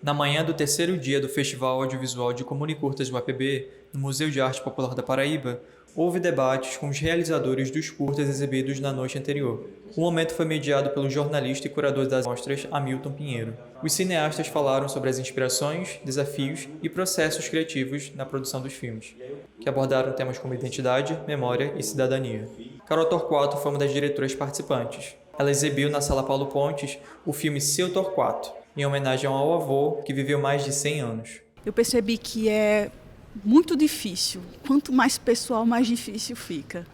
Na manhã do terceiro dia do Festival Audiovisual de Comunicurtas UAPB, no Museu de Arte Popular da Paraíba, houve debates com os realizadores dos curtas exibidos na noite anterior. O momento foi mediado pelo jornalista e curador das mostras, Hamilton Pinheiro. Os cineastas falaram sobre as inspirações, desafios e processos criativos na produção dos filmes, que abordaram temas como identidade, memória e cidadania. Carol Torquato foi uma das diretoras participantes. Ela exibiu na Sala Paulo Pontes o filme Seu Torquato, em homenagem ao avô que viveu mais de 100 anos. Eu percebi que é muito difícil. Quanto mais pessoal, mais difícil fica.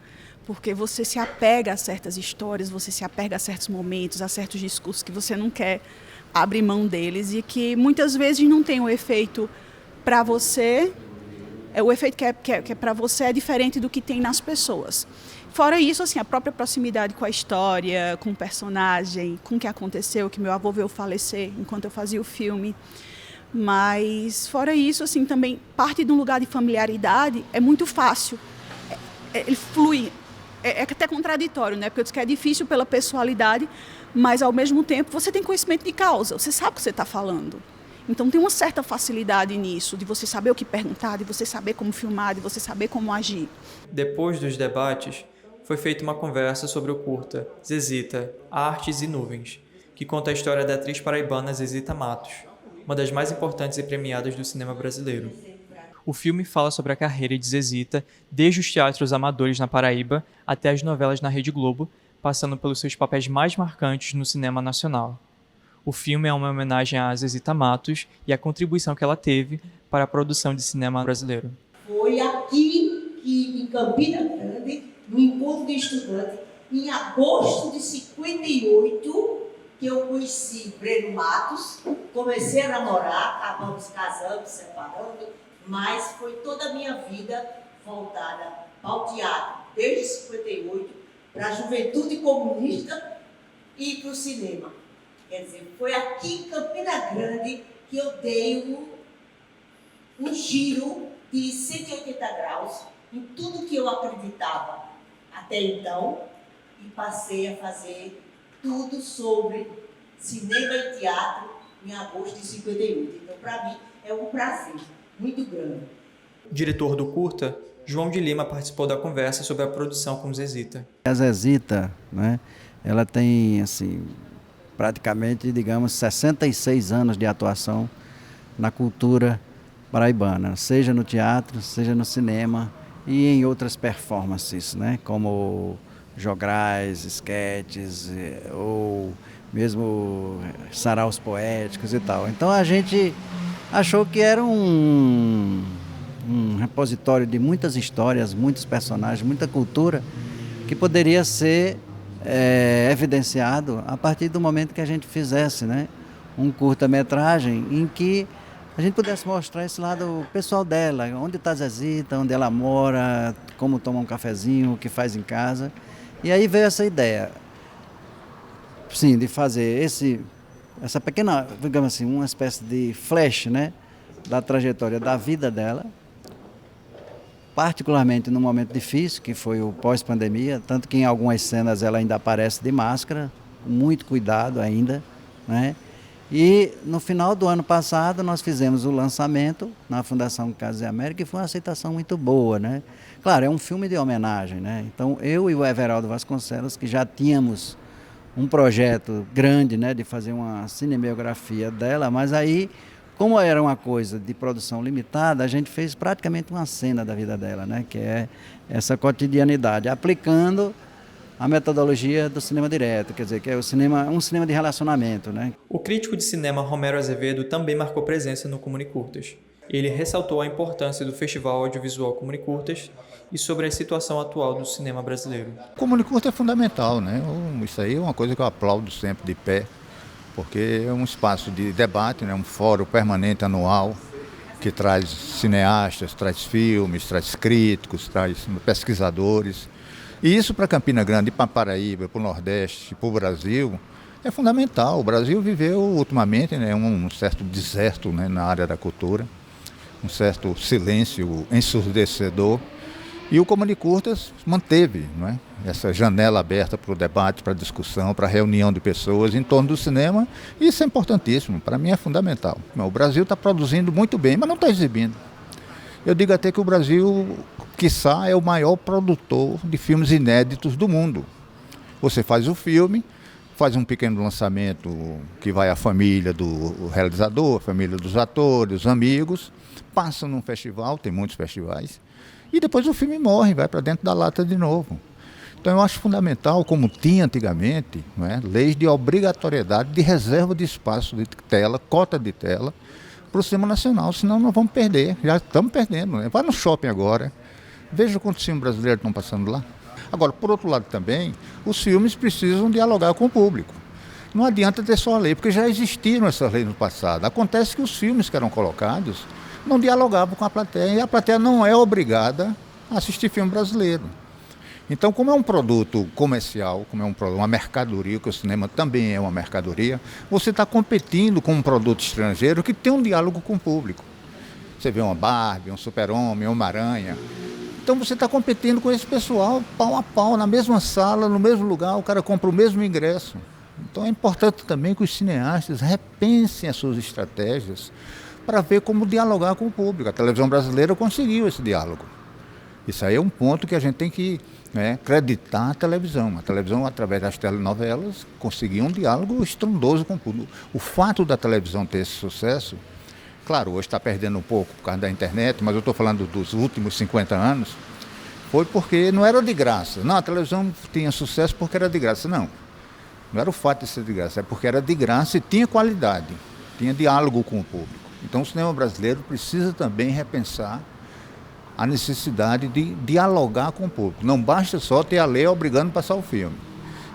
Porque você se apega a certas histórias, você se apega a certos momentos, a certos discursos que você não quer abrir mão deles e que muitas vezes não tem o efeito para você. O efeito que é para você é diferente do que tem nas pessoas. Fora isso, assim, a própria proximidade com a história, com o personagem, com o que aconteceu, que meu avô veio falecer enquanto eu fazia o filme. Mas, fora isso, assim, também parte de um lugar de familiaridade é muito fácil. Ele flui. É até contraditório, né? Porque eu disse que é difícil pela pessoalidade, mas, ao mesmo tempo, você tem conhecimento de causa. Você sabe o que você está falando. Então, tem uma certa facilidade nisso, de você saber o que perguntar, de você saber como filmar, de você saber como agir. Depois dos debates, foi feita uma conversa sobre o curta Zezita, Artes e Nuvens, que conta a história da atriz paraibana Zezita Matos, uma das mais importantes e premiadas do cinema brasileiro. O filme fala sobre a carreira de Zezita desde os teatros amadores na Paraíba até as novelas na Rede Globo, passando pelos seus papéis mais marcantes no cinema nacional. O filme é uma homenagem a Zezita Matos e a contribuição que ela teve para a produção de cinema brasileiro. Foi aqui, em Campina Grande, no encontro de estudante, em agosto de 58, que eu conheci Breno Matos, comecei a namorar, acabamos casando, separando, mas foi toda a minha vida voltada ao teatro, desde 58, para a juventude comunista e para o cinema. Quer dizer, foi aqui em Campina Grande que eu dei um giro de 180 graus em tudo que eu acreditava até então e passei a fazer tudo sobre cinema e teatro em agosto de 58. Então, para mim, é um prazer muito grande. Diretor do curta, João de Lima participou da conversa sobre a produção com Zezita. A Zezita, né, ela tem, assim, praticamente, digamos, 66 anos de atuação na cultura paraibana, seja no teatro, seja no cinema e em outras performances, né, como jograis, esquetes ou mesmo saraus poéticos e tal. Então a gente achou que era um repositório de muitas histórias, muitos personagens, muita cultura que poderia ser evidenciado a partir do momento que a gente fizesse, né, um curta-metragem em que a gente pudesse mostrar esse lado pessoal dela, onde está a Zezita, onde ela mora, como toma um cafezinho, o que faz em casa. E aí veio essa ideia, sim, de fazer essa pequena, digamos assim, uma espécie de flash, né, da trajetória da vida dela, particularmente num momento difícil, que foi o pós-pandemia, tanto que em algumas cenas ela ainda aparece de máscara, com muito cuidado ainda, né? E no final do ano passado nós fizemos o lançamento na Fundação Casas e América e foi uma aceitação muito boa, né? Claro, é um filme de homenagem, né? Então eu e o Everaldo Vasconcelos, que já tínhamos um projeto grande, né, de fazer uma cinebiografia dela, mas aí, como era uma coisa de produção limitada, a gente fez praticamente uma cena da vida dela, né, que é essa cotidianidade, aplicando a metodologia do cinema direto, quer dizer, que é um cinema de relacionamento, né? O crítico de cinema Romero Azevedo também marcou presença no Comunicurtas. Ele ressaltou a importância do Festival Audiovisual Comunicurtas e sobre a situação atual do cinema brasileiro. O Comunicurtas é fundamental, né? Isso aí é uma coisa que eu aplaudo sempre de pé, porque é um espaço de debate, né? Um fórum permanente anual que traz cineastas, traz filmes, traz críticos, traz pesquisadores. E isso para Campina Grande, para Paraíba, para o Nordeste, para o Brasil, é fundamental. O Brasil viveu ultimamente, né, um certo deserto, né, na área da cultura, um certo silêncio ensurdecedor. E o Comunicurtas manteve, não é, essa janela aberta para o debate, para a discussão, para a reunião de pessoas em torno do cinema. E isso é importantíssimo, para mim é fundamental. O Brasil está produzindo muito bem, mas não está exibindo. Eu digo até que o Brasil, quiçá, é o maior produtor de filmes inéditos do mundo. Você faz o filme, faz um pequeno lançamento que vai à família do realizador, a família dos atores, os amigos, passa num festival, tem muitos festivais, e depois o filme morre, vai para dentro da lata de novo. Então eu acho fundamental, como tinha antigamente, não é, leis de obrigatoriedade de reserva de espaço de tela, cota de tela, para o cinema nacional, senão nós vamos perder, já estamos perdendo. Né? Vai no shopping agora, veja quantos filmes brasileiros estão passando lá. Agora, por outro lado também, os filmes precisam dialogar com o público. Não adianta ter só a lei, porque já existiram essas leis no passado. Acontece que os filmes que eram colocados não dialogavam com a plateia, e a plateia não é obrigada a assistir filme brasileiro. Então, como é um produto comercial, como é uma mercadoria, que o cinema também é uma mercadoria, você está competindo com um produto estrangeiro que tem um diálogo com o público. Você vê uma Barbie, um Super-Homem, uma Aranha. Então você está competindo com esse pessoal pau a pau, na mesma sala, no mesmo lugar, o cara compra o mesmo ingresso. Então é importante também que os cineastas repensem as suas estratégias para ver como dialogar com o público. A televisão brasileira conseguiu esse diálogo. Isso aí é um ponto que a gente tem que acreditar a televisão. A televisão, através das telenovelas, conseguiu um diálogo estrondoso com o público. O fato da televisão ter esse sucesso, claro, hoje está perdendo um pouco por causa da internet, mas eu estou falando dos últimos 50 anos, foi porque não era de graça. Não, a televisão tinha sucesso porque era de graça. Não era o fato de ser de graça, é porque era de graça e tinha qualidade, tinha diálogo com o público. Então o cinema brasileiro precisa também repensar a necessidade de dialogar com o público. Não basta só ter a lei obrigando a passar o filme.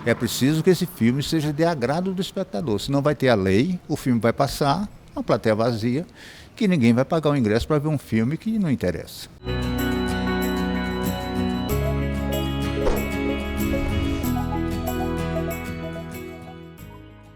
É preciso que esse filme seja de agrado do espectador. Senão vai ter a lei, o filme vai passar, uma plateia vazia, que ninguém vai pagar o ingresso para ver um filme que não interessa.